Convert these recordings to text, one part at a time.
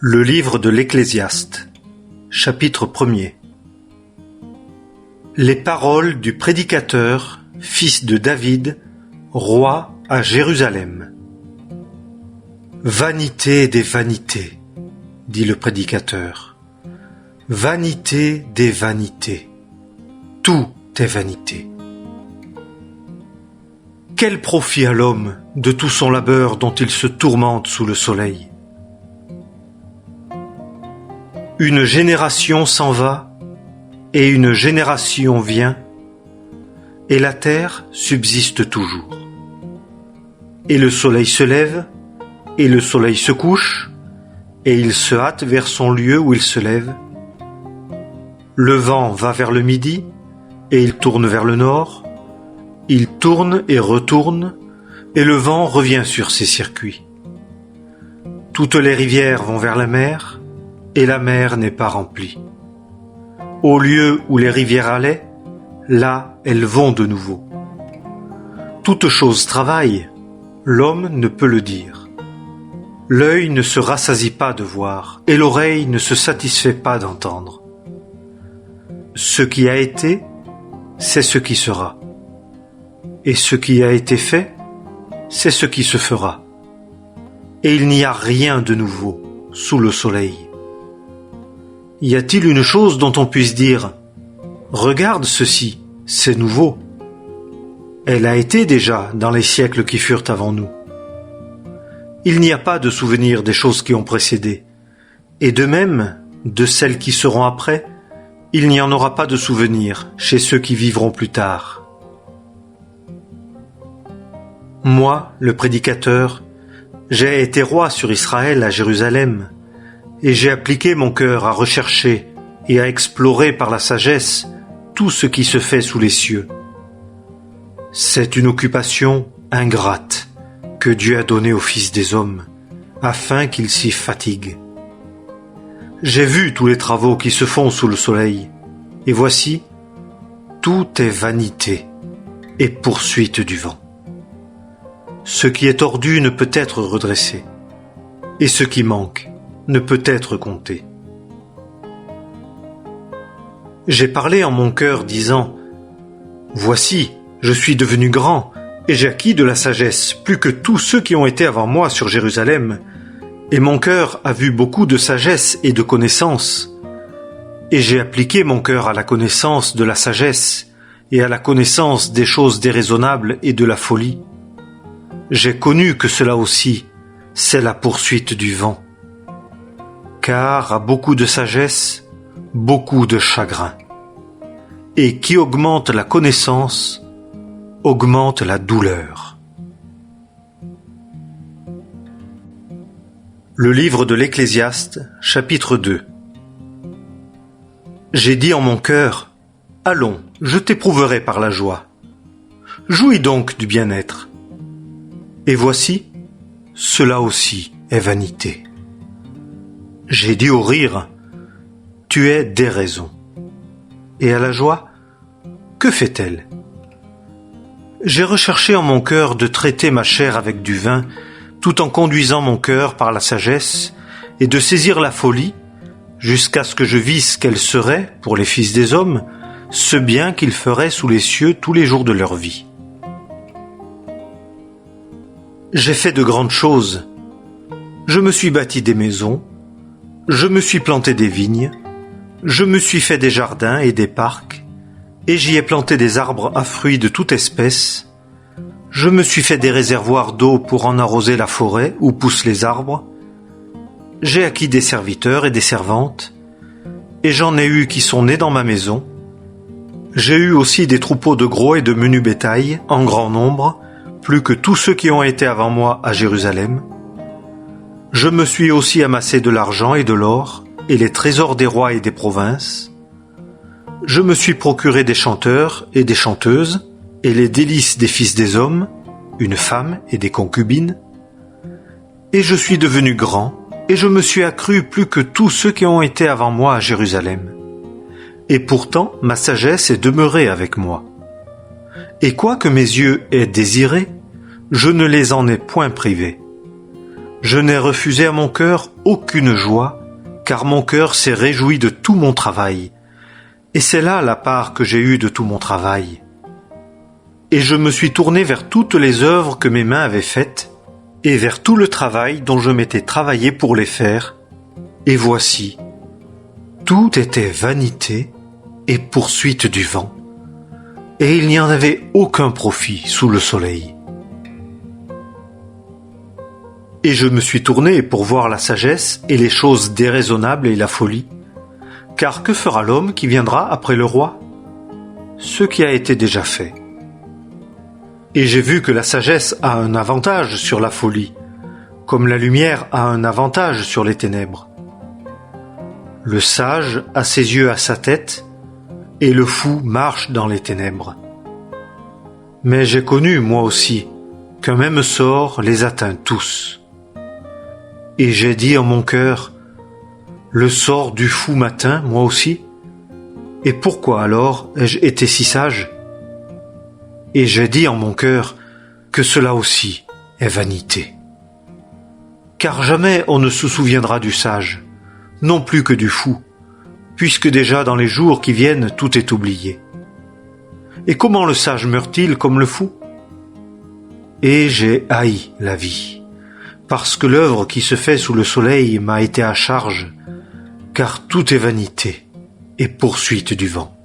Le livre de l'Ecclésiaste, chapitre 1er. Les paroles du prédicateur, fils de David, roi à Jérusalem. Vanité des vanités, dit le prédicateur. Vanité des vanités. Tout est vanité. Quel profit à l'homme de tout son labeur dont il se tourmente sous le soleil? Une génération s'en va, et une génération vient, et la terre subsiste toujours. Et le soleil se lève, et le soleil se couche, et il se hâte vers son lieu où il se lève. Le vent va vers le midi, et il tourne vers le nord. Il tourne et retourne, et le vent revient sur ses circuits. Toutes les rivières vont vers la mer, et la mer n'est pas remplie. Au lieu où les rivières allaient, là elles vont de nouveau. Toute chose travaille, l'homme ne peut le dire. L'œil ne se rassasie pas de voir, et l'oreille ne se satisfait pas d'entendre. Ce qui a été, c'est ce qui sera. Et ce qui a été fait, c'est ce qui se fera. Et il n'y a rien de nouveau sous le soleil. Y a-t-il une chose dont on puisse dire « Regarde ceci, c'est nouveau ». Elle a été déjà dans les siècles qui furent avant nous. Il n'y a pas de souvenir des choses qui ont précédé, et de même, de celles qui seront après, il n'y en aura pas de souvenir chez ceux qui vivront plus tard. Moi, le prédicateur, j'ai été roi sur Israël à Jérusalem, et j'ai appliqué mon cœur à rechercher et à explorer par la sagesse tout ce qui se fait sous les cieux. C'est une occupation ingrate que Dieu a donnée aux fils des hommes, afin qu'ils s'y fatiguent. J'ai vu tous les travaux qui se font sous le soleil, et voici, tout est vanité et poursuite du vent. Ce qui est tordu ne peut être redressé, et ce qui manque ne peut être compté. J'ai parlé en mon cœur disant « Voici, je suis devenu grand, et j'ai acquis de la sagesse plus que tous ceux qui ont été avant moi sur Jérusalem, et mon cœur a vu beaucoup de sagesse et de connaissance, et j'ai appliqué mon cœur à la connaissance de la sagesse, et à la connaissance des choses déraisonnables et de la folie. J'ai connu que cela aussi, c'est la poursuite du vent. Car à beaucoup de sagesse, beaucoup de chagrin. Et qui augmente la connaissance, augmente la douleur. Le livre de l'Ecclésiaste, chapitre 2. J'ai dit en mon cœur, « Allons, je t'éprouverai par la joie. Jouis donc du bien-être. » Et voici, cela aussi est vanité. J'ai dit au rire, « Tu es déraison. » Et à la joie, que fait-elle? J'ai recherché en mon cœur de traiter ma chair avec du vin, tout en conduisant mon cœur par la sagesse, et de saisir la folie, jusqu'à ce que je visse quel serait, pour les fils des hommes, ce bien qu'ils feraient sous les cieux tous les jours de leur vie. J'ai fait de grandes choses. Je me suis bâti des maisons, je me suis planté des vignes, je me suis fait des jardins et des parcs, et j'y ai planté des arbres à fruits de toute espèce. Je me suis fait des réservoirs d'eau pour en arroser la forêt où poussent les arbres. J'ai acquis des serviteurs et des servantes, et j'en ai eu qui sont nés dans ma maison. J'ai eu aussi des troupeaux de gros et de menu bétail, en grand nombre, plus que tous ceux qui ont été avant moi à Jérusalem. Je me suis aussi amassé de l'argent et de l'or, et les trésors des rois et des provinces. Je me suis procuré des chanteurs et des chanteuses, et les délices des fils des hommes, une femme et des concubines. Et je suis devenu grand, et je me suis accru plus que tous ceux qui ont été avant moi à Jérusalem. Et pourtant ma sagesse est demeurée avec moi. Et quoique mes yeux aient désiré, je ne les en ai point privés. Je n'ai refusé à mon cœur aucune joie, car mon cœur s'est réjoui de tout mon travail, et c'est là la part que j'ai eue de tout mon travail. Et je me suis tourné vers toutes les œuvres que mes mains avaient faites, et vers tout le travail dont je m'étais travaillé pour les faire, et voici, tout était vanité et poursuite du vent, et il n'y en avait aucun profit sous le soleil. Et je me suis tourné pour voir la sagesse et les choses déraisonnables et la folie, car que fera l'homme qui viendra après le roi? Ce qui a été déjà fait. Et j'ai vu que la sagesse a un avantage sur la folie, comme la lumière a un avantage sur les ténèbres. Le sage a ses yeux à sa tête, et le fou marche dans les ténèbres. Mais j'ai connu, moi aussi, qu'un même sort les atteint tous. Et j'ai dit en mon cœur, le sort du fou m'atteint, moi aussi. Et pourquoi alors ai-je été si sage? Et j'ai dit en mon cœur que cela aussi est vanité. Car jamais on ne se souviendra du sage, non plus que du fou, puisque déjà dans les jours qui viennent tout est oublié. Et comment le sage meurt-il comme le fou? Et j'ai haï la vie, parce que l'œuvre qui se fait sous le soleil m'a été à charge, car tout est vanité et poursuite du vent.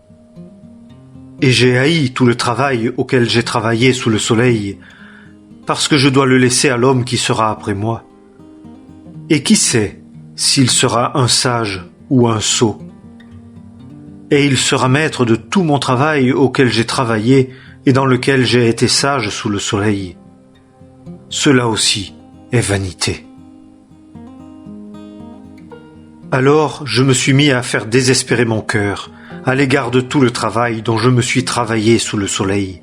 Et j'ai haï tout le travail auquel j'ai travaillé sous le soleil, parce que je dois le laisser à l'homme qui sera après moi. Et qui sait s'il sera un sage ou un sot? Et il sera maître de tout mon travail auquel j'ai travaillé et dans lequel j'ai été sage sous le soleil. Cela aussi est vanité. Alors je me suis mis à faire désespérer mon cœur à l'égard de tout le travail dont je me suis travaillé sous le soleil.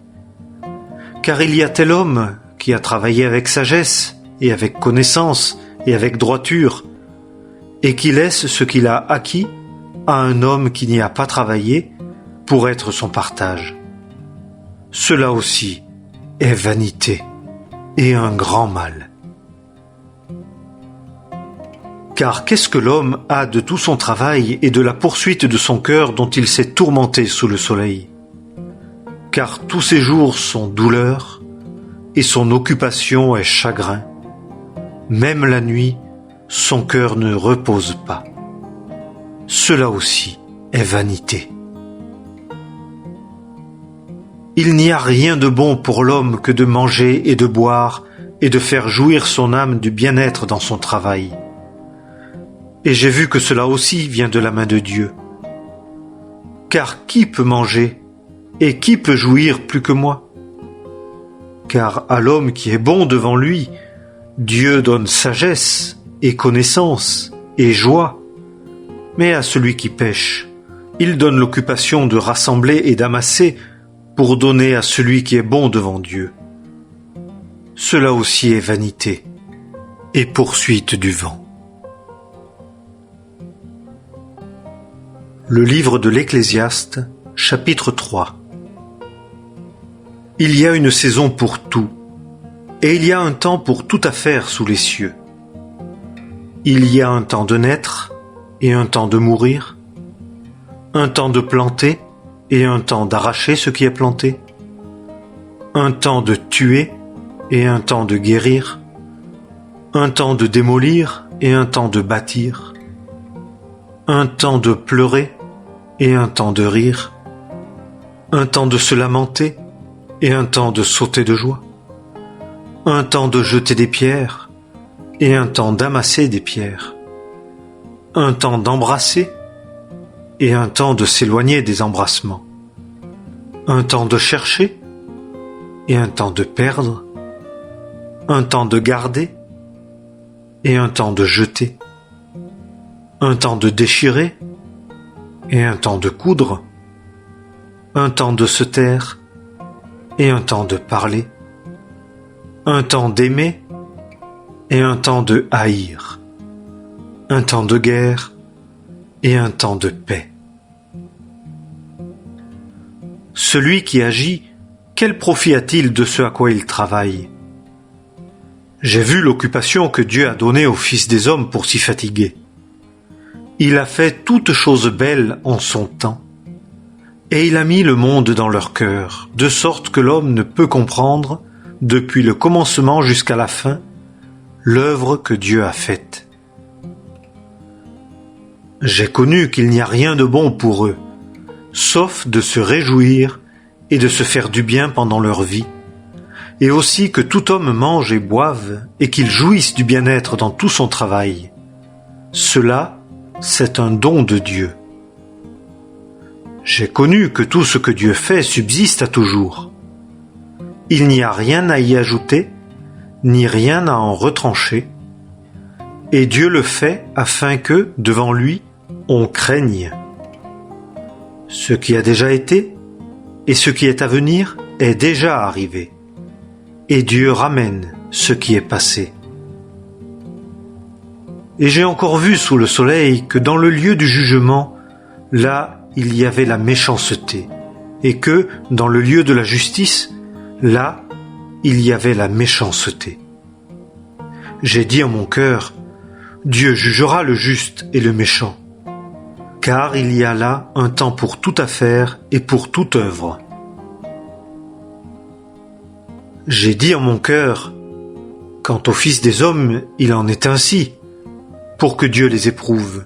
Car il y a tel homme qui a travaillé avec sagesse et avec connaissance et avec droiture, et qui laisse ce qu'il a acquis à un homme qui n'y a pas travaillé pour être son partage. Cela aussi est vanité et un grand mal. Car qu'est-ce que l'homme a de tout son travail et de la poursuite de son cœur dont il s'est tourmenté sous le soleil? Car tous ses jours sont douleur, et son occupation est chagrin. Même la nuit, son cœur ne repose pas. Cela aussi est vanité. Il n'y a rien de bon pour l'homme que de manger et de boire et de faire jouir son âme du bien-être dans son travail. Et j'ai vu que cela aussi vient de la main de Dieu. Car qui peut manger et qui peut jouir plus que moi? Car à l'homme qui est bon devant lui, Dieu donne sagesse et connaissance et joie. Mais à celui qui pêche, il donne l'occupation de rassembler et d'amasser pour donner à celui qui est bon devant Dieu. Cela aussi est vanité et poursuite du vent. Le livre de l'Ecclésiaste, chapitre 3. Il y a une saison pour tout, et il y a un temps pour toute affaire sous les cieux. Il y a un temps de naître et un temps de mourir, un temps de planter et un temps d'arracher ce qui est planté, un temps de tuer et un temps de guérir, un temps de démolir et un temps de bâtir, un temps de pleurer et un temps de rire, un temps de se lamenter et un temps de sauter de joie, un temps de jeter des pierres et un temps d'amasser des pierres, un temps d'embrasser et un temps de s'éloigner des embrassements, un temps de chercher et un temps de perdre, un temps de garder et un temps de jeter, un temps de déchirer et un temps de coudre, un temps de se taire et un temps de parler, un temps d'aimer et un temps de haïr, un temps de guerre et un temps de paix. Celui qui agit, quel profit a-t-il de ce à quoi il travaille? J'ai vu l'occupation que Dieu a donnée aux fils des hommes pour s'y fatiguer. Il a fait toutes choses belles en son temps, et il a mis le monde dans leur cœur, de sorte que l'homme ne peut comprendre, depuis le commencement jusqu'à la fin, l'œuvre que Dieu a faite. J'ai connu qu'il n'y a rien de bon pour eux, sauf de se réjouir et de se faire du bien pendant leur vie, et aussi que tout homme mange et boive, et qu'il jouisse du bien-être dans tout son travail. Cela, c'est un don de Dieu. J'ai connu que tout ce que Dieu fait subsiste à toujours. Il n'y a rien à y ajouter, ni rien à en retrancher, et Dieu le fait afin que, devant lui, on craigne. Ce qui a déjà été, et ce qui est à venir, est déjà arrivé, et Dieu ramène ce qui est passé. Et j'ai encore vu sous le soleil que dans le lieu du jugement, là, il y avait la méchanceté, et que, dans le lieu de la justice, là, il y avait la méchanceté. J'ai dit en mon cœur, Dieu jugera le juste et le méchant, car il y a là un temps pour toute affaire et pour toute œuvre. J'ai dit en mon cœur, quant aux fils des hommes, il en est ainsi, pour que Dieu les éprouve,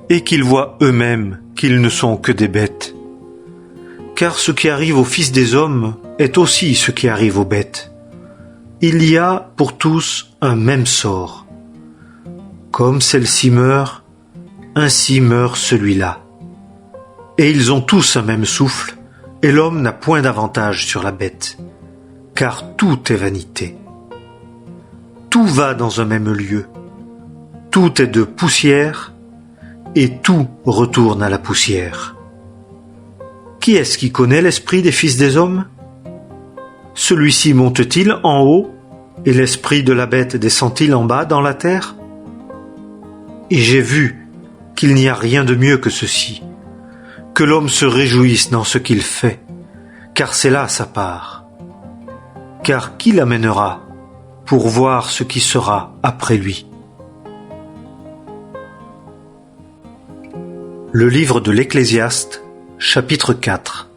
et qu'ils voient eux-mêmes qu'ils ne sont que des bêtes. Car ce qui arrive aux fils des hommes est aussi ce qui arrive aux bêtes. Il y a pour tous un même sort. Comme celle-ci meurt, ainsi meurt celui-là. Et ils ont tous un même souffle, et l'homme n'a point d'avantage sur la bête, car tout est vanité. Tout va dans un même lieu, tout est de poussière, et tout retourne à la poussière. Qui est-ce qui connaît l'esprit des fils des hommes? Celui-ci monte-t-il en haut, et l'esprit de la bête descend-il en bas dans la terre? Et j'ai vu qu'il n'y a rien de mieux que ceci, que l'homme se réjouisse dans ce qu'il fait, car c'est là sa part. Car qui l'amènera pour voir ce qui sera après lui? Le livre de l'Ecclésiaste, chapitre 4.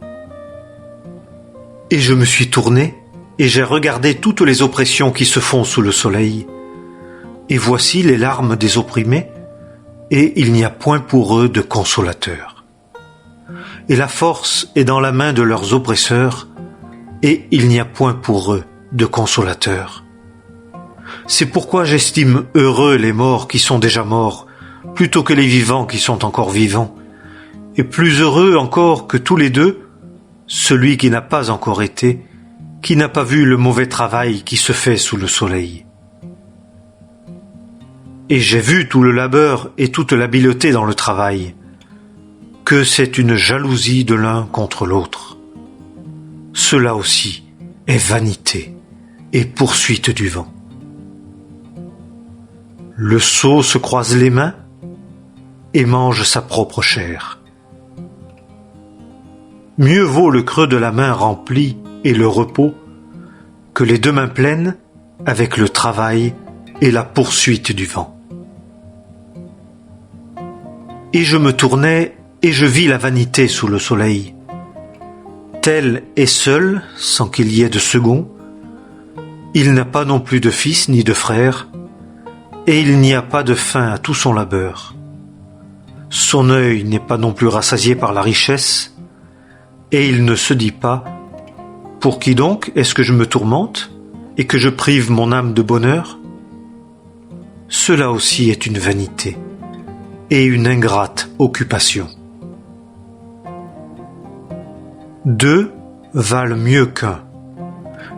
Et je me suis tourné, et j'ai regardé toutes les oppressions qui se font sous le soleil. Et voici les larmes des opprimés, et il n'y a point pour eux de consolateur. Et la force est dans la main de leurs oppresseurs, et il n'y a point pour eux de consolateur. C'est pourquoi j'estime heureux les morts qui sont déjà morts, plutôt que les vivants qui sont encore vivants, et plus heureux encore que tous les deux, celui qui n'a pas encore été, qui n'a pas vu le mauvais travail qui se fait sous le soleil. Et j'ai vu tout le labeur et toute l'habileté dans le travail, que c'est une jalousie de l'un contre l'autre. Cela aussi est vanité et poursuite du vent. Le sot se croise les mains et mange sa propre chair. Mieux vaut le creux de la main rempli et le repos que les deux mains pleines avec le travail et la poursuite du vent. Et je me tournai et je vis la vanité sous le soleil. Tel est seul, sans qu'il y ait de second. Il n'a pas non plus de fils ni de frère, et il n'y a pas de fin à tout son labeur. Son œil n'est pas non plus rassasié par la richesse, et il ne se dit pas « Pour qui donc est-ce que je me tourmente et que je prive mon âme de bonheur ?» Cela aussi est une vanité et une ingrate occupation. Deux valent mieux qu'un,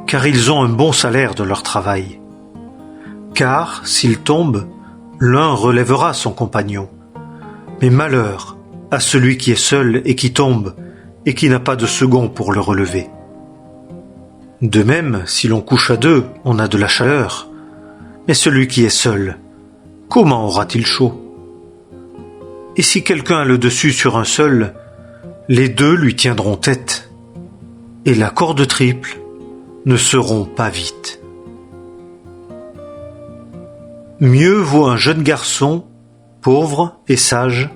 car ils ont un bon salaire de leur travail. Car, s'ils tombent, l'un relèvera son compagnon. Mais malheur à celui qui est seul et qui tombe, et qui n'a pas de second pour le relever. De même, si l'on couche à deux, on a de la chaleur. Mais celui qui est seul, comment aura-t-il chaud? Et si quelqu'un a le dessus sur un seul, les deux lui tiendront tête, et la corde triple ne se rompt pas vite. Mieux vaut un jeune garçon, pauvre et sage,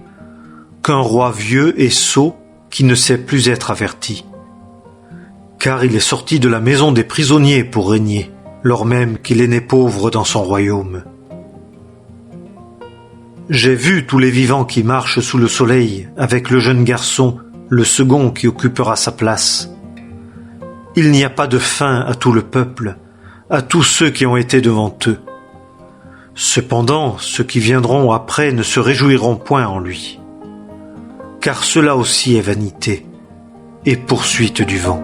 qu'un roi vieux et sot qui ne sait plus être averti. Car il est sorti de la maison des prisonniers pour régner, lors même qu'il est né pauvre dans son royaume. J'ai vu tous les vivants qui marchent sous le soleil avec le jeune garçon, le second qui occupera sa place. Il n'y a pas de fin à tout le peuple, à tous ceux qui ont été devant eux. Cependant, ceux qui viendront après ne se réjouiront point en lui, car cela aussi est vanité et poursuite du vent.